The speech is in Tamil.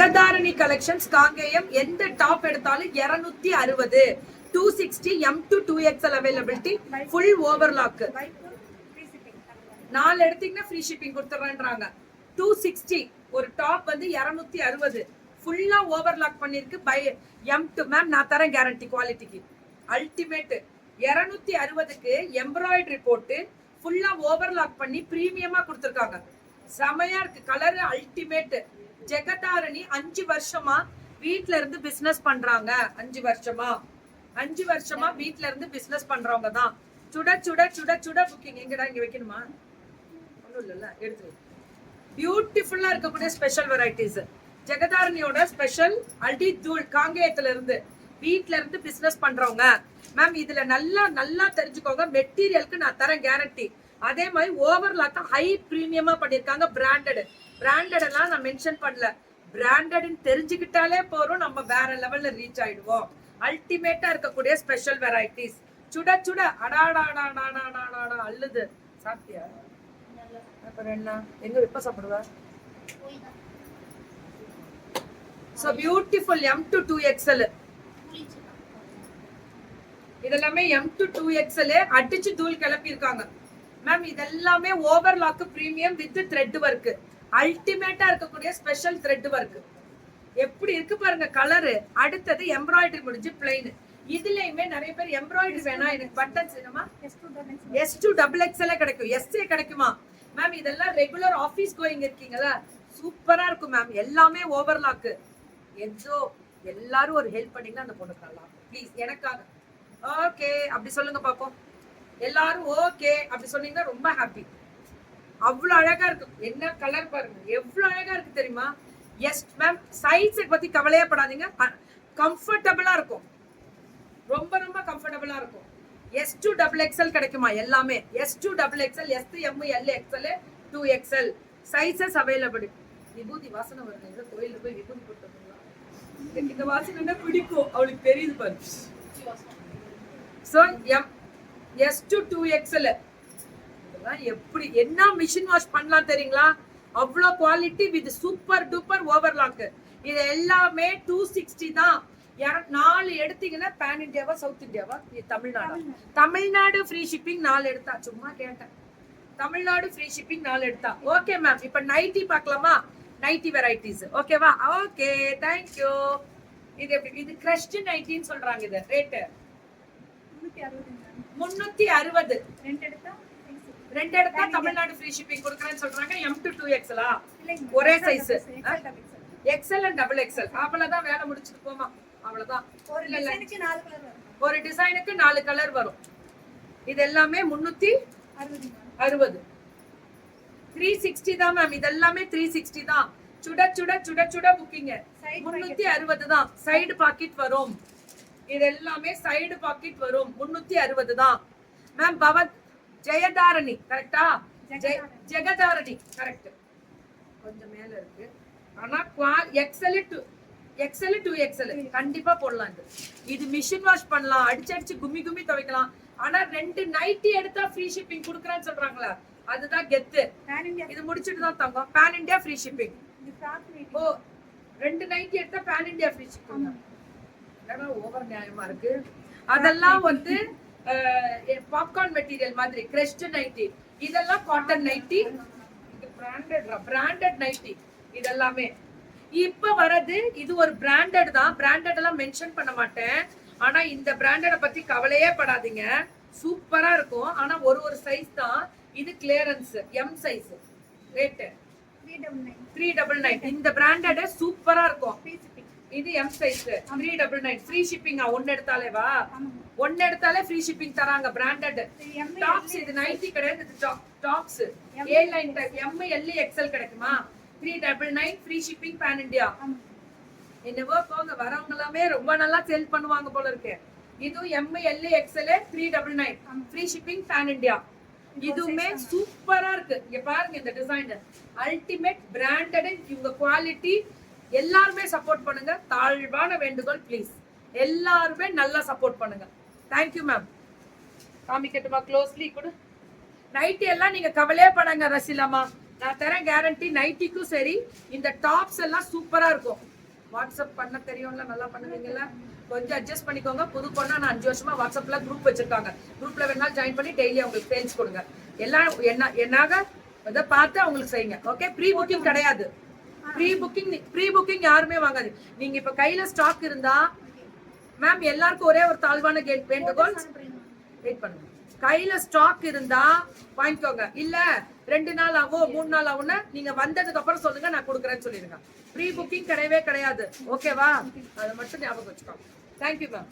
ஜெகதாரணி கலெக்ஷன்ஸ் காங்கேயம். எந்த டாப் எடுத்தாலும் 260. 260 M to 2XL availability. Full overlock. 4 எடுத்தீங்கன்னா ஃப்ரீ ஷிப்பிங் கொடுத்துறேன்றாங்க. 260 ஒரு டாப் வந்து 260 ஃபுல்லா ஓவர்லாக் பண்ணிருக்கு. பை M2 மேம் நான் தரேன் கேரண்டி குவாலிட்டிக்கு. அல்டிமேட் 260க்கு எம்ப்ராய்டரி போட்டு ஃபுல்லா ஓவர்லாக் பண்ணி பிரீமியமா கொடுத்துருக்காங்க. செமையா இருக்கு. Colour ultimate. ஜெகதாரணி 5 வருஷமா வீட்ல இருந்து பிசினஸ் பண்றாங்க. 5 வருஷமா வீட்ல இருந்து பிசினஸ் பண்றவங்க தான். சுட சுட சுட சுட புக்கிங். எங்கடா இங்க வைக்கணுமா? ஒண்ணும் இல்ல, எடுத்து பியூட்டிஃபுல்லா இருக்கக்கூடிய ஸ்பெஷல் வெரைட்டிஸ். ஜெகதாரணியோட ஸ்பெஷல் அல்டி தூள் காங்கேயத்துல இருந்து வீட்ல இருந்து பிசினஸ் பண்றவங்க மேம் இதுல நல்லா தெரிஞ்சுக்கோங்க. மெட்டீரியலுக்கு நான் தரேன் கேரண்டி. அதே மாதிரி ஓவர்லாக் ஹை பிரீமியமா பண்ணிருக்காங்க. பிராண்டட் எல்லாம் நான் மென்ஷன் பண்ணல. பிராண்டட்னு தெரிஞ்சுக்கிட்டாலே போறோம், நம்ம வேற லெவல்ல ரீச் ஆயிடுவோம். அல்டிமேட்டா இருக்கக்கூடிய ஸ்பெஷல் வெரைட்டிஸ். சுட சுட அடாடாடாடாடாடாடா அல்லுது. சாப்பிட்டியா? அப்புறம் என்ன, எங்க எப்ப சாப்பிடுவ? So beautiful M to 2XL. இதெல்லாமே M to 2XL அடிச்சு தூள் கிளப்பி இருக்காங்க மேம். இதெல்லாமே overlock premium with thread work. அல்டிமேட்டா இருக்கக்கூடிய ஸ்பெஷல் த்ரெட் ஒர்க். எப்படி இருக்கு பாருங்க கலரு. அடுத்தது எம்ப்ராய்டரி முடிஞ்சு பிளைன். இதுலயுமே நிறைய பேர் எம்ப்ராய்டரி வேணா எனக்கு பட்டன்ஸ் வேணுமா? S2XXL கிடைக்கும். SA கிடைக்குமா மேம்? இதெல்லாம் ரெகுலர் ஆபீஸ் கோயிங் இருக்கீங்களா, சூப்பரா இருக்கும் மேம். எல்லாமே ஓவர்லாக். எதோ எல்லாரும் ஒரு ஹெல்ப் பண்ணீங்கன்னா அந்த பொண்ணுக்கு நல்லா ப்ளீஸ் எனக்காக. ஓகே அப்படி சொல்லுங்க பாப்போம். எல்லாரும் ஓகே அப்படி சொன்னீங்கன்னா ரொம்ப ஹாப்பி. அவ்வளவு அழகா இருக்கு. என்ன கலர் பாருங்க, எவ்வளவு அழகா இருக்கு தெரியுமா? Yes ma'am. சைஸ் பத்தி கவலையே படாதீங்க. கம்ஃபர்டபுளா இருக்கும். ரொம்ப ரொம்ப கம்ஃபர்டபுளா இருக்கும். S2XXL கிடைக்குமா? எல்லாமே S2XXL, SML, XL 2XL sizes available. விபூதி வாசனை வருது. கோயில போய் விபூதி போட்டு இந்த வாசனை பிடிக்கும் அவளுக்கு தெரியுது பாரு. So S to 2XL எப்படி என்ன மிஷின் வாஷ் பண்ணலாம் தெரியுங்களா? அவ்வளோ quality with super duper overlock. இது எல்லாமே 260 தான். 4 எடுத்தீங்கன்னா பேன் இந்தியாவா சவுத் இந்தியாவா தமிழ்நாடு ஃப்ரீ ஷிப்பிங் 4 எடுத்தா. சும்மா கேட்டேன். தமிழ்நாடு ஃப்ரீ ஷிப்பிங் 4 எடுத்தா. Okay ma'am. இப்ப நைட்டி பார்க்கலாமா? நைட்டி வெரைட்டிஸ் ஓகேவா? Okay thank you. இது எப்படி? இது கிரஷ்ட் நைட்டின்னு சொல்றாங்க. இது ரேட் 360. ரெண்டு எடுத்தா தமிழ்நாடு ஃப்ரீ ஷிப்பிங் கொடுக்கறேன்னு சொல்றாங்க. M to 2XL ஒரே சைஸ். XL and XXL அவ்வளவுதான். வேலை முடிச்சிட்டு போமா. அவ்வளவுதான். ஒரு டிசைனுக்கு 4 கலர் வரும். இது எல்லாமே 360. 360 தான் மேம். இதெல்லாமே 360 தான். சுட சுட சுட சுட புக்கிங். 360 தான். சைடு பாக்கெட் வரும். இது எல்லாமே சைடு பாக்கெட் வரும். 360 தான் மேம். பவத் ஜெயதாரணி கரெக்டா? ஜெகதாரணி கரெக்ட். கொஞ்சம் மேல இருக்கு. ஆனா XL 2XL கண்டிப்பா போடலாம். இது மிஷின் வாஷ் பண்ணலாம். அடிச்சு கும்மி துவைக்கலாம். ஆனா 2 நைட்டி எடுத்தா ஃப்ரீ ஷிப்பிங் குடுக்கறேன்னு சொல்றாங்களா, அதுதான் கெத்து. இது முடிச்சிட்டு தான் தங்கம். Pan India free shipping. ஓ 2 நைட்டி எடுத்தா பேன் இந்தியா ஃப்ரீ ஷிப்பிங். ஏன்னா ஓவர் நியாயமா இருக்கு. அதெல்லாம் வந்து பாப்கார்ன் மெட்டீரியல் மாதிரி கிரஷ்ட் நைட்டி. இதெல்லாம் காட்டன் நைட்டி. இது பிராண்டட் நைட்டி. இதெல்லாமே இப்ப வரது. இது ஒரு பிராண்டட் தான். பிராண்டட் எல்லாம் மென்ஷன் பண்ண மாட்டேன். ஆனா இந்த பிராண்டட பத்தி கவலையே படாதீங்க. சூப்பரா இருக்கும். ஆனா ஒரு சைஸ் தான். இது கிளியரன்ஸ் M சைஸ். ரேட் 399. இந்த பிராண்டட் சூப்பரா இருக்கும். இது M சைஸ் 399. Free shipping. ஒன்னு எடுத்தாலேவா? ஒன்னு எடுத்தாலே ஃப்ரீ ஷிப்பிங் தராங்க. Branded tops. இது நைட்டி கிடையாது. இது tops. A line type ML XL கிடைக்குமா? 399 ஃப்ரீ ஷிப்பிங் பேன் இந்தியா. என்னவோ போங்க. வரவங்க எல்லாமே ரொம்ப நல்லா சேல் பண்ணுவாங்க போல இருக்கு. இது ML XL 399 free shipping pan India. இதுவுமே சூப்பரா இருக்கு. இங்க பாருங்க இந்த டிசைன். Ultimate branded. இவங்க குவாலிட்டி. எல்லாருமே சப்போர்ட் பண்ணுங்க. தாழ்வான வேண்டுகோள் ப்ளீஸ். எல்லாருமே நல்லா சப்போர்ட் பண்ணுங்க. Thank you ma'am. காமிக்கட்டுமா க்ளோஸ்லி கூட? நைட்டி எல்லாம் நீங்க கவலையே படாங்க ரசிலாமா. நான் தரேன் கேரண்டி. நைட்டிக்கும் சரி, இந்த டாப்ஸ் எல்லாம் சூப்பரா இருக்கும். வாட்ஸ்அப் பண்ண தெரியும்ல, நல்லா பண்ணுவீங்கல்ல, கொஞ்சம் அட்ஜஸ்ட் பண்ணிக்கோங்க. புது பொண்ணா நான் 5 வருஷமா வாட்ஸ்அப்ல குரூப் வச்சிருக்காங்க. குரூப்ல வேணாலும் ஜாயின் பண்ணி டெய்லி அவங்களுக்கு சேல்ஸ் கொடுங்க. எல்லாம் என்னாக இதை பார்த்து அவங்களுக்கு செய்யுங்க. ஓகே, ப்ரீ புக்கிங் கிடையாது. ப்ரீ புக்கிங் யாருமே வாங்காது. நீங்க இப்ப கையில ஸ்டாக் இருந்தா மேம், எல்லாருக்கும் ஒரே ஒரு தாழ்வான வேண்டுகோள், வெயிட் பண்ணுங்க. கையில ஸ்டாக் இருந்தா வாங்கிக்கோங்க. இல்ல 2 நாள் ஆகும் 3 நாள் ஆகும்னா நீங்க வந்ததுக்கு அப்புறம் சொல்லுங்க, நான் கொடுக்குறேன்னு சொல்லிடுங்க. ப்ரீ புக்கிங் கிடையவே கிடையாது. ஓகேவா? அதை மட்டும் ஞாபகம் வச்சுக்கோங்க. Thank you ma'am.